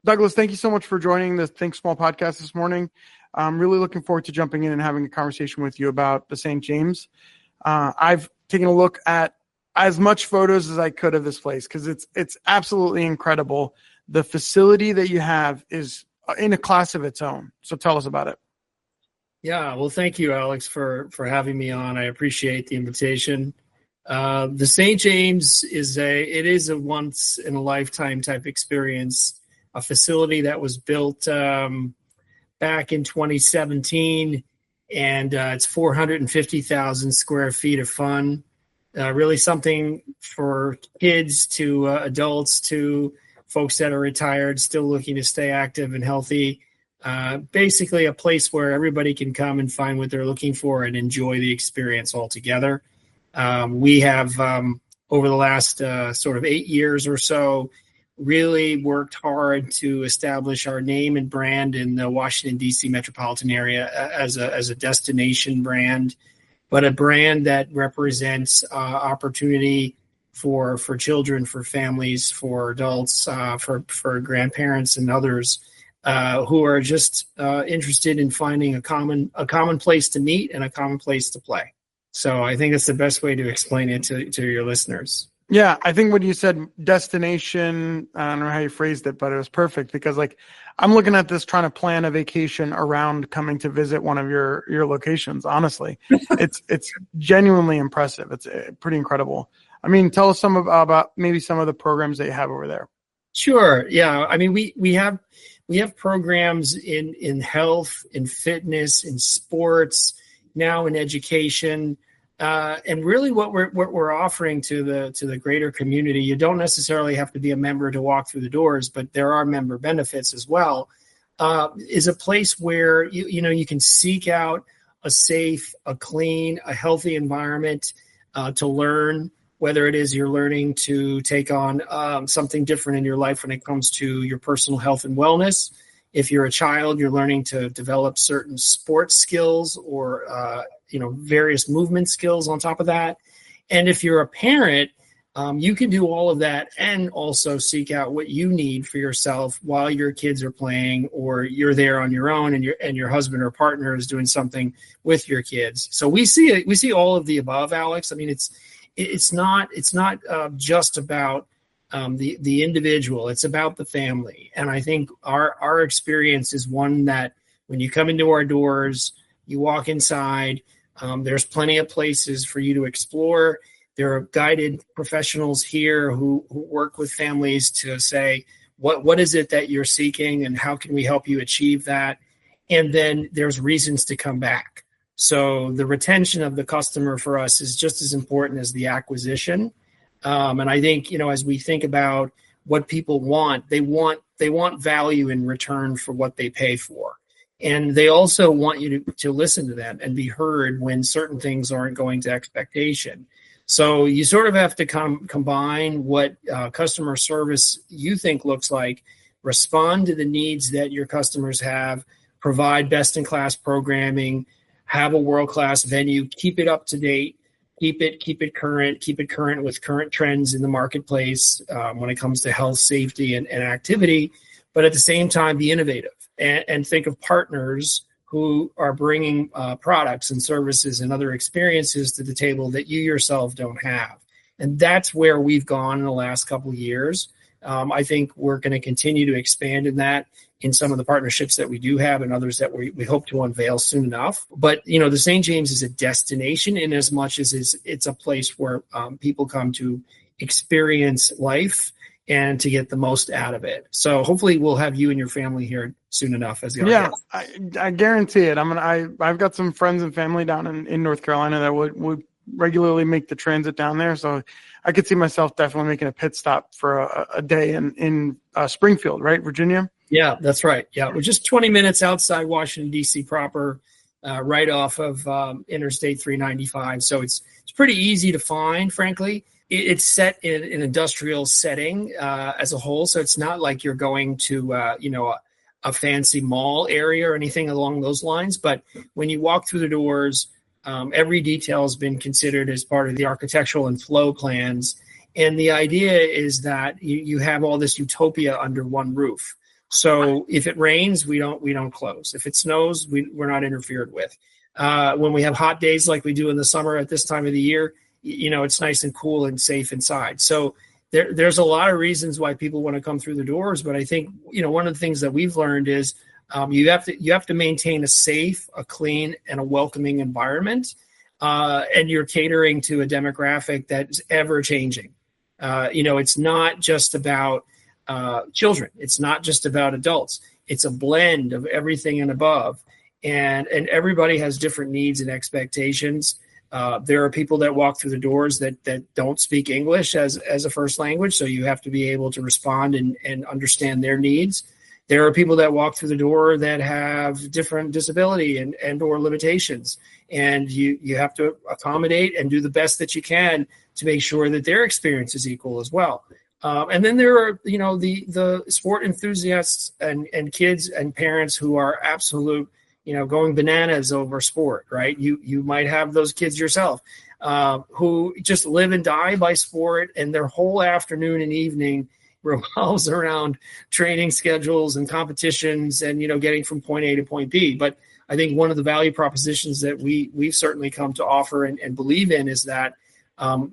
Douglas, thank you so much for joining the Think Small podcast this morning. I'm really looking forward to jumping in and having a conversation with you about the St. James. I've taken a look at as much photos as I could of this place because it's absolutely incredible. The facility that you have is in a class of its own. So tell us about it. Yeah, well, thank you, Alex, for having me on. I appreciate the invitation. The St. James is a once in a lifetime type experience, a facility that was built back in 2017, and it's 450,000 square feet of fun. Really something for kids to adults to folks that are retired, still looking to stay active and healthy. Basically a place where everybody can come and find what they're looking for and enjoy the experience altogether. We have, over the last sort of 8 years or so, really worked hard to establish our name and brand in the Washington, D.C. metropolitan area as a destination brand, but a brand that represents opportunity for children, for families, for adults, for grandparents and others who are just interested in finding a common place to meet and a common place to play. So I think that's the best way to explain it to your listeners. Yeah, I think when you said destination, I don't know how you phrased it, but it was perfect because I'm looking at this trying to plan a vacation around coming to visit one of your locations. Honestly, it's genuinely impressive. It's pretty incredible. I mean, tell us about maybe some of the programs that you have over there. Sure. Yeah. I mean, we have programs in health, in fitness, in sports, now in education. And really what we're offering to the greater community, you don't necessarily have to be a member to walk through the doors, but there are member benefits as well, is a place where you can seek out a safe, a clean, a healthy environment to learn, whether it is you're learning to take on something different in your life when it comes to your personal health and wellness. If you're a child, you're learning to develop certain sports skills or various movement skills on top of that. And if you're a parent, you can do all of that and also seek out what you need for yourself while your kids are playing, or you're there on your own and your husband or partner is doing something with your kids. So we see all of the above, Alex. I mean, it's not just about the individual. It's about the family. And I think our experience is one that when you come into our doors, you walk inside, there's plenty of places for you to explore. There are guided professionals here who work with families to say, what is it that you're seeking and how can we help you achieve that? And then there's reasons to come back. So the retention of the customer for us is just as important as the acquisition. And I think, as we think about what people want, they want value in return for what they pay for. And they also want you to listen to them and be heard when certain things aren't going to expectation. So you sort of have to combine what customer service you think looks like, respond to the needs that your customers have, provide best-in-class programming, have a world-class venue, keep it up to date, keep it current with current trends in the marketplace when it comes to health, safety, and activity, but at the same time be innovative and think of partners who are bringing products and services and other experiences to the table that you yourself don't have. And that's where we've gone in the last couple of years. I think we're going to continue to expand in that in some of the partnerships that we do have and others that we hope to unveil soon enough. But, the St. James is a destination in as much as it's a place where people come to experience life and to get the most out of it. So hopefully we'll have you and your family here soon enough as the guest. I guarantee it. I've got some friends and family down in North Carolina that would regularly make the transit down there. So I could see myself definitely making a pit stop for a day in Springfield, right? Virginia? Yeah, that's right. Yeah, we're just 20 minutes outside Washington, D.C. proper, right off of Interstate 395. So it's pretty easy to find, frankly. It's set in an industrial setting as a whole. So it's not like you're going to, a fancy mall area or anything along those lines. But when you walk through the doors, every detail has been considered as part of the architectural and flow plans. And the idea is that you have all this utopia under one roof. So if it rains, we don't close. If it snows, we're not interfered with. When we have hot days like we do in the summer at this time of the year, it's nice and cool and safe inside. So there's a lot of reasons why people want to come through the doors. But I think, one of the things that we've learned is you have to maintain a safe, a clean, and a welcoming environment. And you're catering to a demographic that's ever changing. It's not just about children. It's not just about adults. It's a blend of everything and above. And everybody has different needs and expectations. There are people that walk through the doors that don't speak English as a first language, so you have to be able to respond and understand their needs. There are people that walk through the door that have different disability and or limitations, and you have to accommodate and do the best that you can to make sure that their experience is equal as well. And then there are, the sport enthusiasts and kids and parents who are absolute, going bananas over sport, right? You might have those kids yourself who just live and die by sport, and their whole afternoon and evening revolves around training schedules and competitions and, getting from point A to point B. But I think one of the value propositions that we've certainly come to offer and believe in is that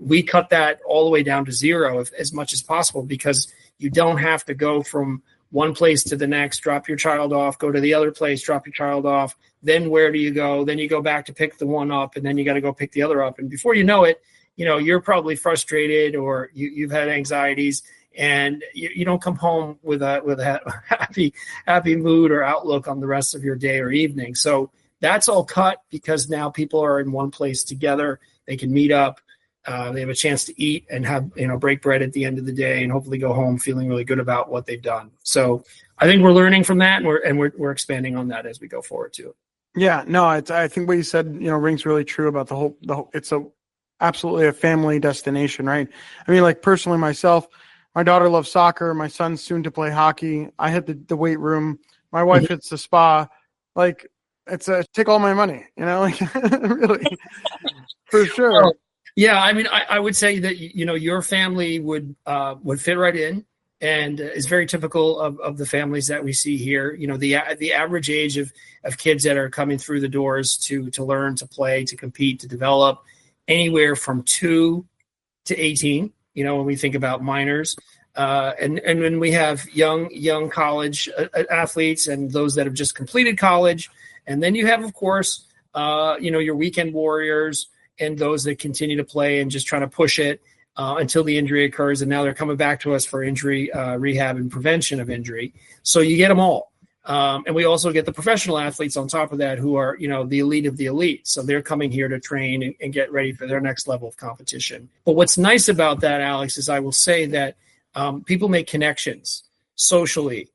we cut that all the way down to zero as much as possible, because you don't have to go from one place to the next, drop your child off, go to the other place, drop your child off. Then where do you go? Then you go back to pick the one up, and then you got to go pick the other up. And before you know it, you're probably frustrated, or you've had anxieties, and you don't come home with a happy mood or outlook on the rest of your day or evening. So that's all cut, because now people are in one place together. They can meet up. They have a chance to eat and have, break bread at the end of the day, and hopefully go home feeling really good about what they've done. So I think we're learning from that, and we're expanding on that as we go forward too. Yeah, no, I think what you said, rings really true about the whole, it's absolutely a family destination, right? I mean, like personally myself, my daughter loves soccer. My son's soon to play hockey. I hit the weight room. My wife hits the spa. Like, it's take all my money, like really, for sure. Yeah, I mean, I would say that your family would fit right in, and is very typical of the families that we see here. The average age of kids that are coming through the doors to learn, to play, to compete, to develop, anywhere from 2 to 18. When we think about minors, and when we have young college athletes and those that have just completed college, and then you have, of course, your weekend warriors and those that continue to play and just trying to push it until the injury occurs. And now they're coming back to us for injury rehab and prevention of injury. So you get them all. And we also get the professional athletes on top of that who are, the elite of the elite. So they're coming here to train and get ready for their next level of competition. But what's nice about that, Alex, is I will say that people make connections socially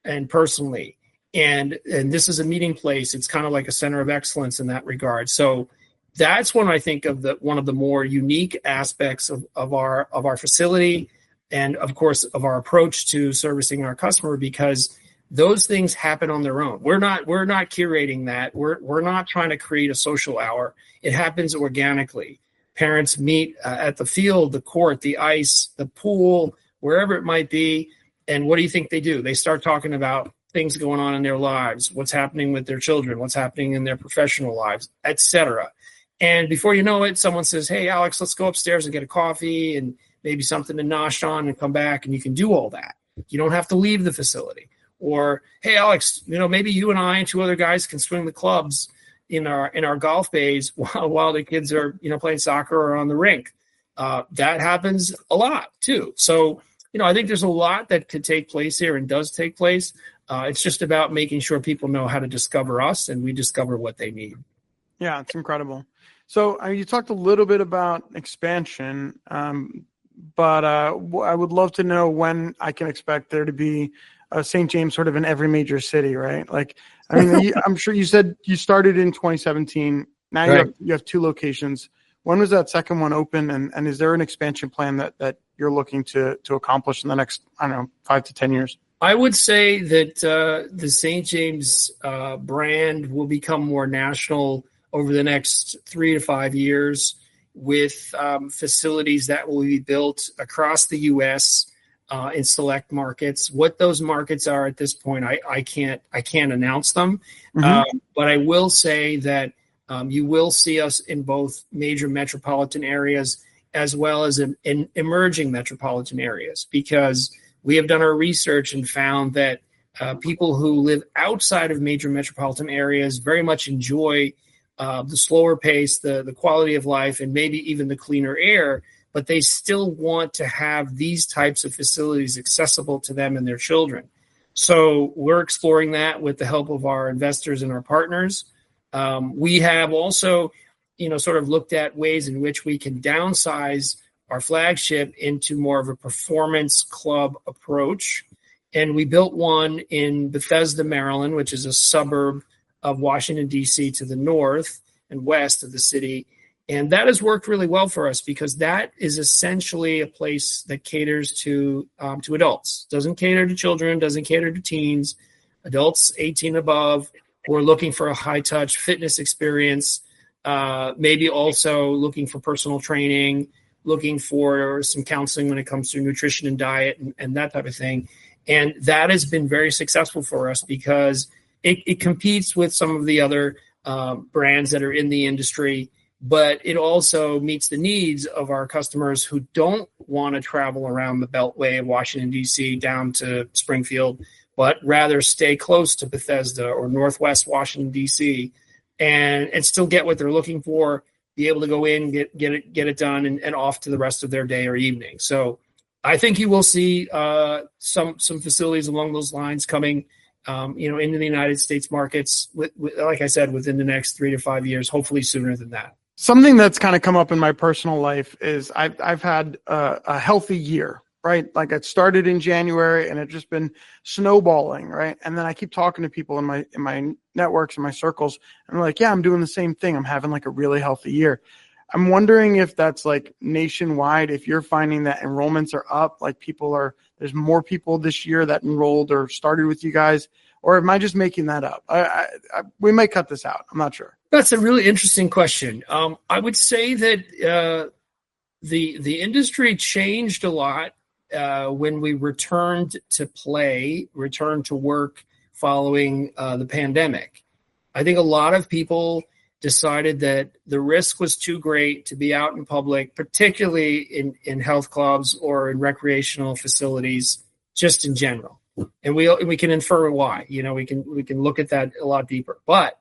and personally. And this is a meeting place. It's kind of like a center of excellence in that regard. So that's when I think of one of the more unique aspects of our facility, and of course of our approach to servicing our customer, because those things happen on their own. We're not curating that. We're not trying to create a social hour. It happens organically. Parents meet at the field, the court, the ice, the pool, wherever it might be. And what do you think they do? They start talking about things going on in their lives, what's happening with their children, what's happening in their professional lives, etc. And before you know it, someone says, "Hey, Alex, let's go upstairs and get a coffee and maybe something to nosh on and come back." And you can do all that. You don't have to leave the facility. Or, "Hey, Alex, maybe you and I and 2 other guys can swing the clubs in our golf bays while the kids are, playing soccer or on the rink." That happens a lot too. So, I think there's a lot that could take place here and does take place. It's just about making sure people know how to discover us, and we discover what they need. Yeah, it's incredible. So you talked a little bit about expansion, but I would love to know when I can expect there to be a St. James sort of in every major city, right? Like, I mean, I'm sure you said you started in 2017. Now Right. you have 2 locations. When was that second one open? And is there an expansion plan that you're looking to accomplish in the next, 5 to 10 years? I would say that the St. James brand will become more national over the next 3 to 5 years, with facilities that will be built across the U.S. in select markets. What those markets are at this point, I can't announce them. But I will say that you will see us in both major metropolitan areas as well as in emerging metropolitan areas, because we have done our research and found that people who live outside of major metropolitan areas very much enjoy the slower pace, the quality of life, and maybe even the cleaner air, but they still want to have these types of facilities accessible to them and their children. So we're exploring that with the help of our investors and our partners. We have also, sort of looked at ways in which we can downsize our flagship into more of a performance club approach. And we built one in Bethesda, Maryland, which is a suburb of Washington, D.C. to the north and west of the city. And that has worked really well for us because that is essentially a place that caters to adults. Doesn't cater to children, doesn't cater to teens, adults 18 above who are looking for a high-touch fitness experience, maybe also looking for personal training, looking for some counseling when it comes to nutrition and diet and that type of thing. And that has been very successful for us because it competes with some of the other brands that are in the industry, but it also meets the needs of our customers who don't want to travel around the Beltway of Washington, D.C. down to Springfield, but rather stay close to Bethesda or Northwest Washington, D.C. and still get what they're looking for, be able to go in, get it done, and off to the rest of their day or evening. So I think you will see some facilities along those lines coming into the United States markets, like I said, within the next 3 to 5 years, hopefully sooner than that. Something that's kind of come up in my personal life is I've had a healthy year, right? Like it started in January and it's just been snowballing, right? And then I keep talking to people in my networks and my circles, and they're like, yeah, I'm doing the same thing. I'm having like a really healthy year. I'm wondering if that's like nationwide, if you're finding that enrollments are up, like there's more people this year that enrolled or started with you guys, or am I just making that up? We might cut this out. I'm not sure. That's a really interesting question. I would say that the industry changed a lot when we returned to work following the pandemic. I think a lot of people decided that the risk was too great to be out in public, particularly in health clubs or in recreational facilities, just in general. And we can infer why. We can look at that a lot deeper. But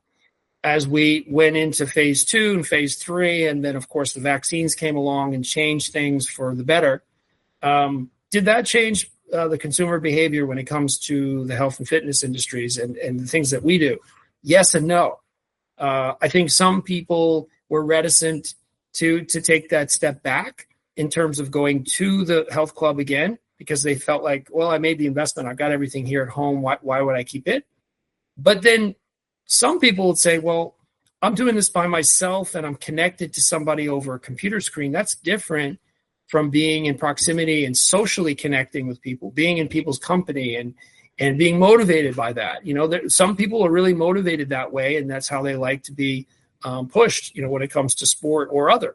as we went into phase 2 and phase 3, and then of course the vaccines came along and changed things for the better, did that change the consumer behavior when it comes to the health and fitness industries and the things that we do? Yes and no. I think some people were reticent to take that step back in terms of going to the health club again, because they felt like, well, I made the investment. I've got everything here at home. Why would I keep it? But then some people would say, well, I'm doing this by myself and I'm connected to somebody over a computer screen. That's different from being in proximity and socially connecting with people, being in people's company and being motivated by that. Some people are really motivated that way, and that's how they like to be pushed, when it comes to sport or other.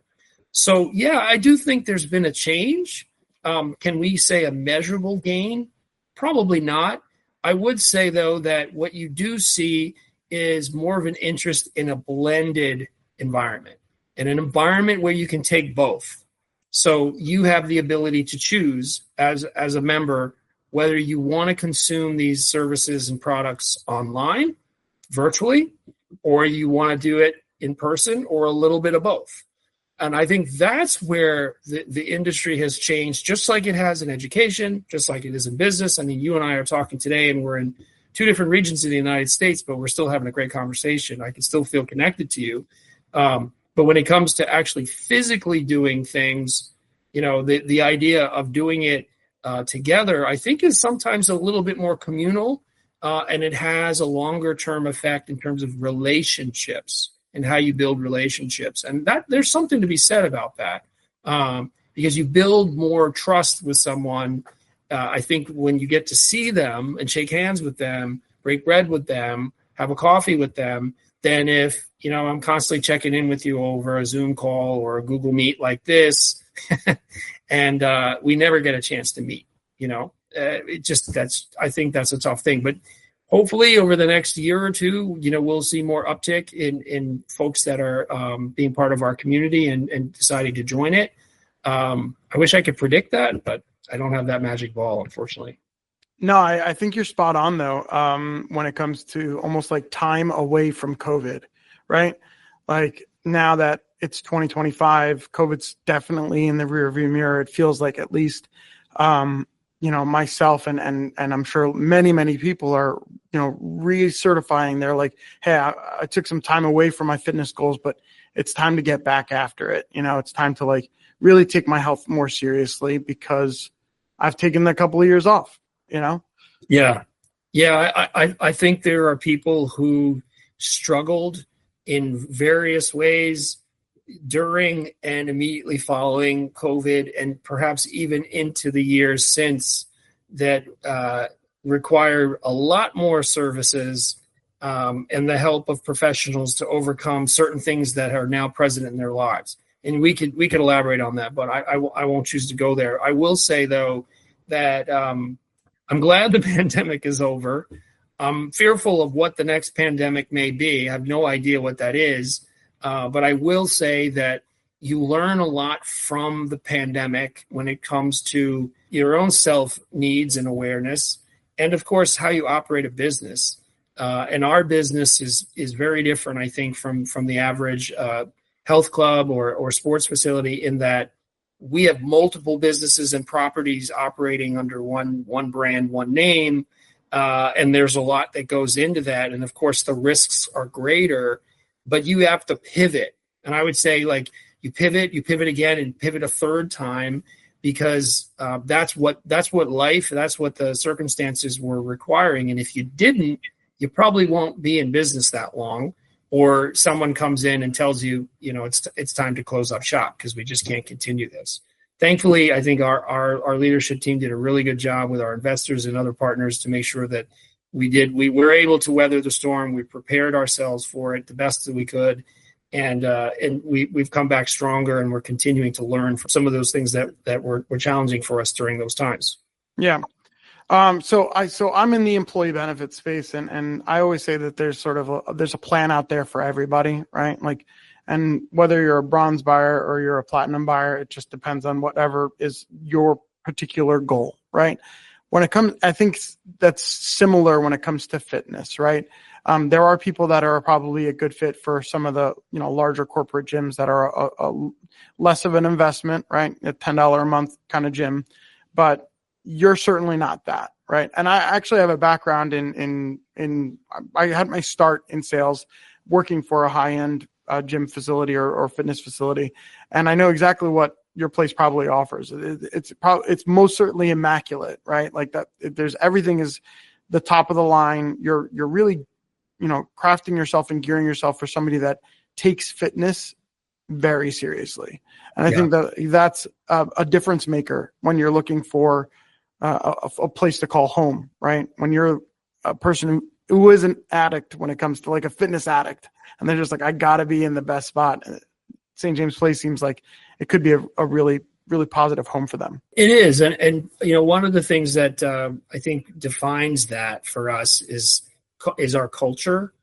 So, yeah, I do think there's been a change. Can we say a measurable gain? Probably not. I would say, though, that what you do see is more of an interest in a blended environment, in an environment where you can take both. So you have the ability to choose as a member whether you want to consume these services and products online, virtually, or you want to do it in person, or a little bit of both. And I think that's where the industry has changed, just like it has in education, just like it is in business. I mean, you and I are talking today, and we're in 2 different regions of the United States, but we're still having a great conversation. I can still feel connected to you. But when it comes to actually physically doing things, the idea of doing it together, I think is sometimes a little bit more communal, and it has a longer term effect in terms of relationships and how you build relationships. And that there's something to be said about that, because you build more trust with someone. I think when you get to see them and shake hands with them, break bread with them, have a coffee with them, than if, I'm constantly checking in with you over a Zoom call or a Google Meet like this, and we never get a chance to meet. I think that's a tough thing. But hopefully over the next year or two, we'll see more uptick in folks that are being part of our community and deciding to join it. I wish I could predict that, but I don't have that magic ball, unfortunately. No, I think you're spot on though. When it comes to almost like time away from COVID, right? Like now that it's 2025, COVID's definitely in the rearview mirror. It feels like at least, myself and I'm sure many people are, recertifying. They're like, hey, I took some time away from my fitness goals, but it's time to get back after it. It's time to like really take my health more seriously because I've taken a couple of years off. Yeah. I think there are people who struggled in various ways during and immediately following COVID, and perhaps even into the years since, that require a lot more services and the help of professionals to overcome certain things that are now present in their lives. And we could elaborate on that, but I won't choose to go there. I will say though that I'm glad the pandemic is over. I'm fearful of what the next pandemic may be. I have no idea what that is. But I will say that you learn a lot from the pandemic when it comes to your own self needs and awareness, and of course, how you operate a business. And our business is very different, I think, from the average health club or sports facility, in that we have multiple businesses and properties operating under one brand, one name. And there's a lot that goes into that. And of course, the risks are greater, but you have to pivot. And I would say, like, you pivot again, and pivot a third time, because that's what life, that's what the circumstances were requiring. And if you didn't, you probably won't be in business that long, or someone comes in and tells you, it's time to close up shop because we just can't continue this. Thankfully, I think our leadership team did a really good job with our investors and other partners to make sure that we were able to weather the storm. We prepared ourselves for it the best that we could. And we've come back stronger, and we're continuing to learn from some of those things that were challenging for us during those times. Yeah. So I'm in the employee benefit space, and I always say that there's there's a plan out there for everybody, right? Like, and whether you're a bronze buyer or you're a platinum buyer, it just depends on whatever is your particular goal, right? I think that's similar when it comes to fitness, right? There are people that are probably a good fit for some of the, larger corporate gyms that are a less of an investment, right? A $10 a month kind of gym, but you're certainly not that, right? And I actually have a background I had my start in sales working for a high-end gym facility or fitness facility. And I know exactly what your place probably offers. It's most certainly immaculate, right? Like that, everything is the top of the line. You're really, crafting yourself and gearing yourself for somebody that takes fitness very seriously. And I think that's a difference maker when you're looking for a place to call home, right? When you're a person who is an addict when it comes to like a fitness addict, and they're just like, I gotta be in the best spot. St. James Place seems like it could be a really, really positive home for them. It is. And one of the things that I think defines that for us is our culture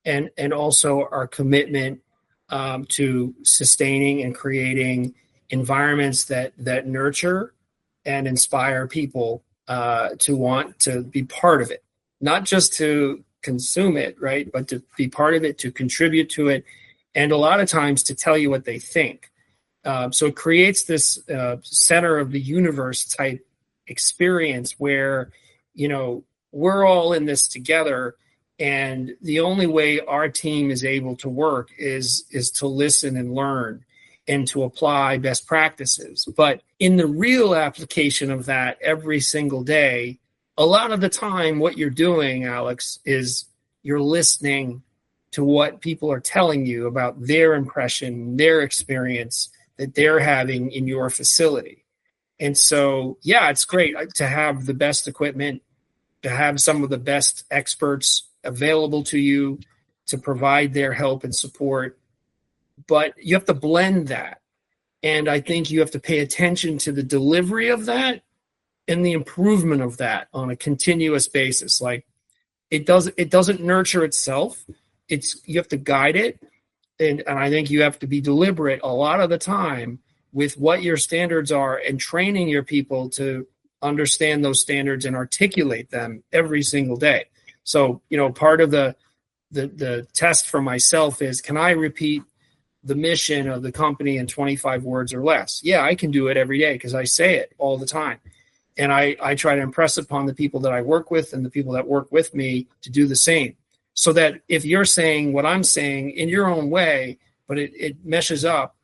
and also our commitment to sustaining and creating environments that nurture and inspire people to want to be part of it, not just to consume it, right? But to be part of it, to contribute to it, and a lot of times to tell you what they think. So it creates this center of the universe type experience where, we're all in this together. And the only way our team is able to work is to listen and learn and to apply best practices. But in the real application of that every single day, a lot of the time what you're doing, Alex, is you're listening to what people are telling you about their impression, their experience that they're having in your facility. And so, it's great to have the best equipment, to have some of the best experts available to you to provide their help and support. But you have to blend that. And I think you have to pay attention to the delivery of that and the improvement of that on a continuous basis. Like it doesn't nurture itself. You have to guide it. And I think you have to be deliberate a lot of the time with what your standards are and training your people to understand those standards and articulate them every single day. So, part of the test for myself is, can I repeat the mission of the company in 25 words or less? Yeah, I can do it every day because I say it all the time. And I try to impress upon the people that I work with and the people that work with me to do the same. So that if you're saying what I'm saying in your own way, but it meshes up,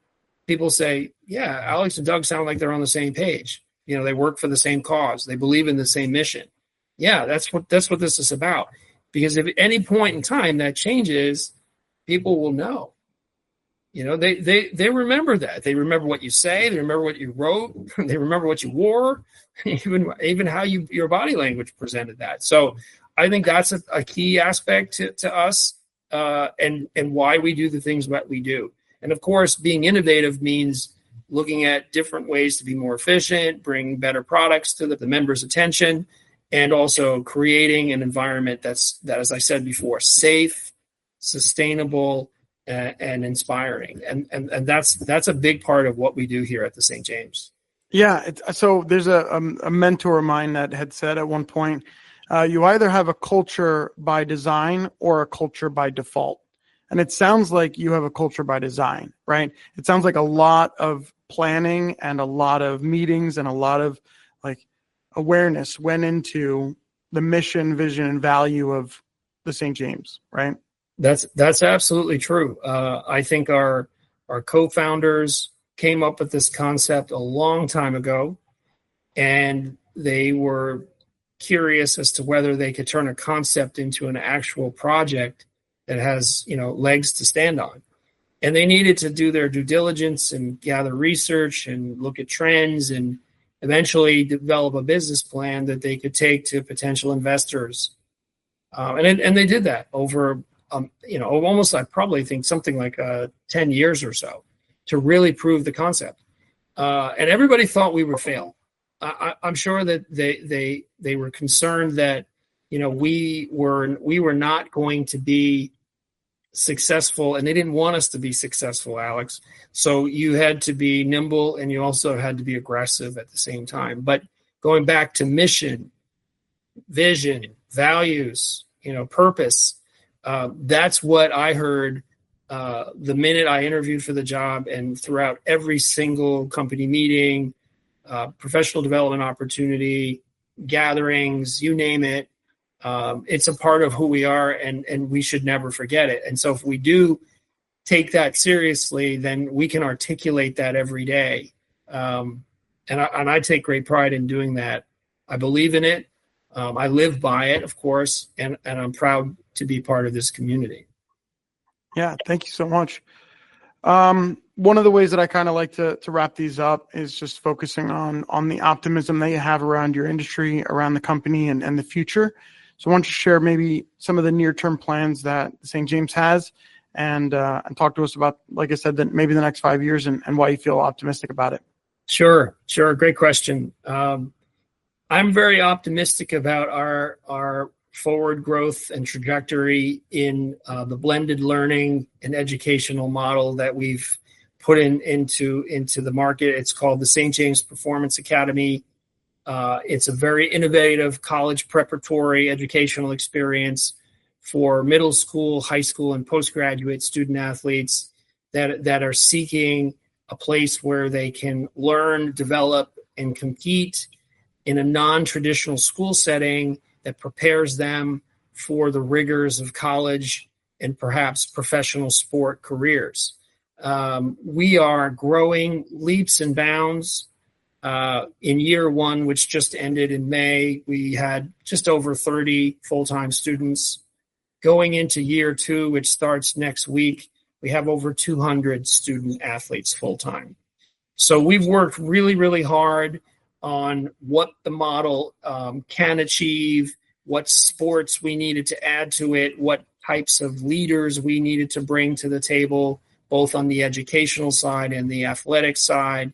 people say, yeah, Alex and Doug sound like they're on the same page. They work for the same cause. They believe in the same mission. Yeah, that's what this is about. Because if at any point in time that changes, people will know. They remember that. They remember what you say. They remember what you wrote. They remember what you wore, even how your body language presented that. So I think that's a key aspect to us and why we do the things that we do. And of course, being innovative means looking at different ways to be more efficient, bring better products to the members' attention, and also creating an environment that, as I said before, safe, sustainable, and inspiring. And that's a big part of what we do here at the St. James. Yeah. So there's a mentor of mine that had said at one point, you either have a culture by design or a culture by default. And it sounds like you have a culture by design, right? It sounds like a lot of planning and a lot of meetings and a lot of awareness went into the mission, vision, and value of the St. James, right? That's absolutely true. I think our co-founders came up with this concept a long time ago, and they were curious as to whether they could turn a concept into an actual project that has legs to stand on. And they needed to do their due diligence and gather research and look at trends and eventually develop a business plan that they could take to potential investors. And they did that over almost, I probably think something like 10 years or so to really prove the concept. And everybody thought we would fail. I'm sure that they were concerned that we were not going to be successful, and they didn't want us to be successful, Alex. So you had to be nimble, and you also had to be aggressive at the same time. But going back to mission, vision, values, purpose, that's what I heard the minute I interviewed for the job, and throughout every single company meeting, professional development opportunity, gatherings, you name it. It's a part of who we are, and we should never forget it. And so if we do take that seriously, then we can articulate that every day. And I take great pride in doing that. I believe in it. I live by it, of course, and I'm proud to be part of this community. Yeah, thank you so much. One of the ways that I kind of like to wrap these up is just focusing on the optimism that you have around your industry, around the company, and the future. So I want you to share maybe some of the near-term plans that St. James has, and talk to us about, like I said, maybe the next 5 years and why you feel optimistic about it. Sure. Great question. I'm very optimistic about our forward growth and trajectory in the blended learning and educational model that we've put into the market. It's called the St. James Performance Academy. It's a very innovative college preparatory educational experience for middle school, high school, and postgraduate student athletes that are seeking a place where they can learn, develop, and compete in a non-traditional school setting that prepares them for the rigors of college and perhaps professional sport careers. We are growing leaps and bounds. In year one, which just ended in May, we had just over 30 full-time students. Going into year two, which starts next week, we have over 200 student athletes full-time. So we've worked really, really hard on what the model can achieve, what sports we needed to add to it, what types of leaders we needed to bring to the table, both on the educational side and the athletic side.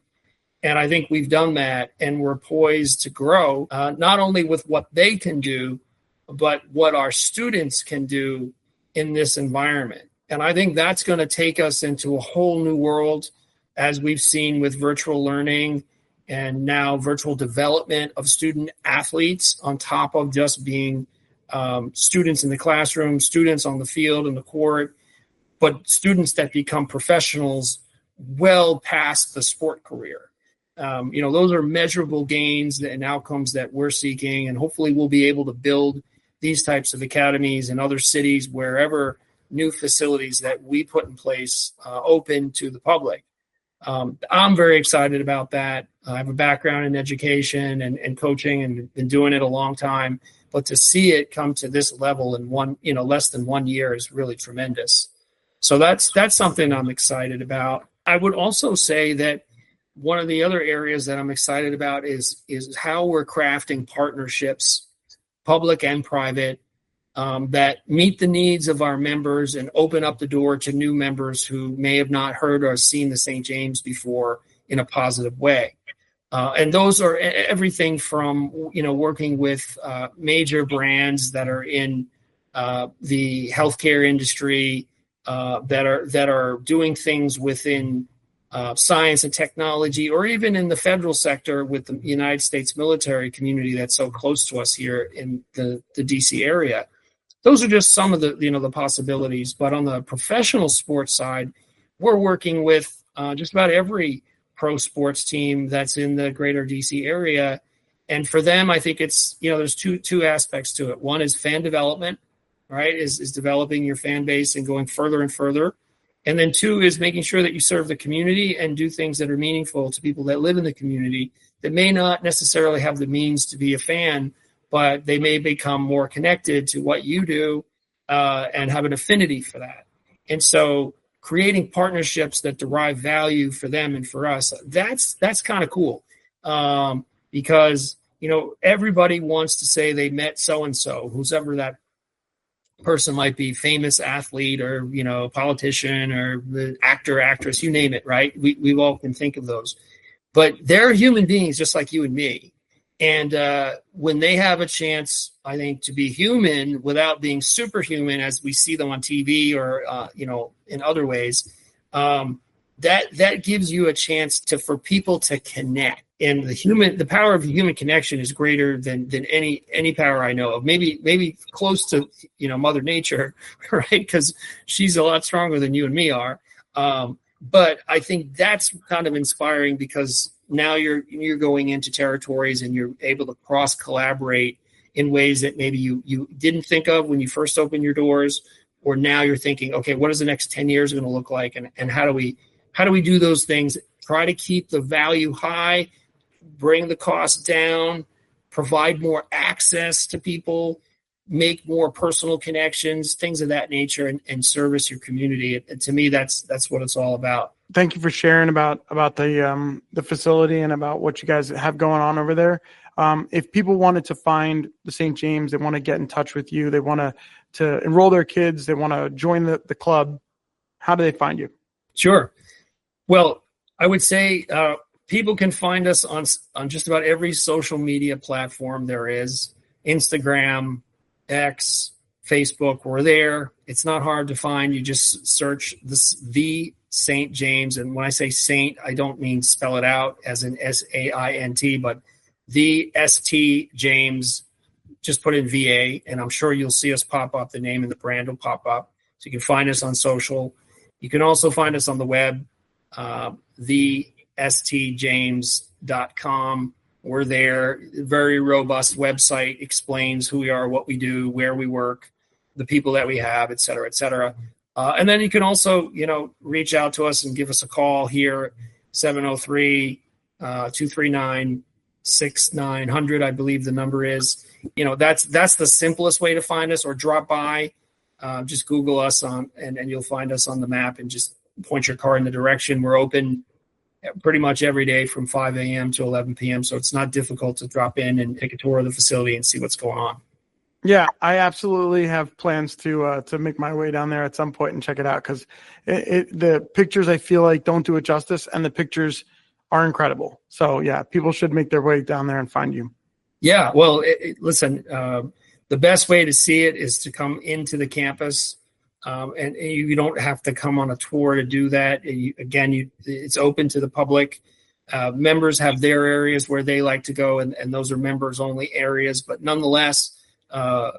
And I think we've done that, and we're poised to grow, not only with what they can do, but what our students can do in this environment. And I think that's going to take us into a whole new world, as we've seen with virtual learning and now virtual development of student athletes on top of just being students in the classroom, students on the field and the court, but students that become professionals well past the sport career. Those are measurable gains and outcomes that we're seeking, and hopefully we'll be able to build these types of academies in other cities wherever new facilities that we put in place open to the public. I'm very excited about that. I have a background in education and coaching and been doing it a long time, but to see it come to this level in less than 1 year is really tremendous. So that's something I'm excited about. I would also say that one of the other areas that I'm excited about is how we're crafting partnerships, public and private, that meet the needs of our members and open up the door to new members who may have not heard or seen the St. James before in a positive way. And those are everything from, working with major brands that are in the healthcare industry, that are doing things within science and technology, or even in the federal sector with the United States military community that's so close to us here in the DC area. Those are just some of the possibilities. But on the professional sports side, we're working with just about every pro sports team that's in the greater DC area. And for them, I think it's, there's two aspects to it. One is fan development, right? Is developing your fan base and going further and further. And then two is making sure that you serve the community and do things that are meaningful to people that live in the community that may not necessarily have the means to be a fan, but they may become more connected to what you do and have an affinity for that. And so creating partnerships that derive value for them and for us, that's kind of cool, because, everybody wants to say they met so-and-so, whoever that person might be, famous athlete or, politician or the actor, actress, you name it, right? We all can think of those. But they're human beings just like you and me. And when they have a chance, I think, to be human without being superhuman as we see them on TV or, in other ways, that gives you a chance for people to connect. And the power of human connection is greater than any power I know of. Maybe close to, Mother Nature, right? Because she's a lot stronger than you and me are. But I think that's kind of inspiring, because now you're going into territories and you're able to cross collaborate in ways that maybe you didn't think of when you first opened your doors, or now you're thinking, okay, what is the next 10 years going to look like? And how do we do those things? Try to keep the value high, bring the cost down, provide more access to people, make more personal connections, things of that nature, and service your community. And to me, that's what it's all about. Thank you for sharing about the facility and about what you guys have going on over there. If people wanted to find the St. James, they want to get in touch with you, they want to enroll their kids, they want to join the club, how do they find you? Sure. Well, I would say people can find us on just about every social media platform there is. Instagram, X, Facebook, we're there. It's not hard to find. You just search the St. James. And when I say Saint, I don't mean spell it out as in SAINT, but the ST James. Just put in VA, and I'm sure you'll see us pop up. The name and the brand will pop up. So you can find us on social. You can also find us on the web, thestjames.com. We're there. Very robust website, explains who we are, what we do, where we work, the people that we have, et cetera, et cetera. And then you can also, reach out to us and give us a call here, 703-239-6900, I believe the number is. That's the simplest way to find us, or drop by. Just Google us and you'll find us on the map, and just point your car in the direction. We're open pretty much every day from 5 a.m. to 11 p.m. So it's not difficult to drop in and take a tour of the facility and see what's going on. Yeah, I absolutely have plans to make my way down there at some point and check it out, because the pictures, I feel like, don't do it justice, and the pictures are incredible. So yeah, people should make their way down there and find you. Yeah, well, listen, the best way to see it is to come into the campus, and you don't have to come on a tour to do that. It's open to the public. Members have their areas where they like to go, and those are members only areas. But nonetheless,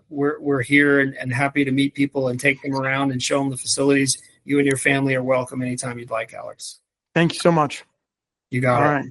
we're here and happy to meet people and take them around and show them the facilities. You and your family are welcome anytime you'd like, Alex. Thank you so much. You got it. All right.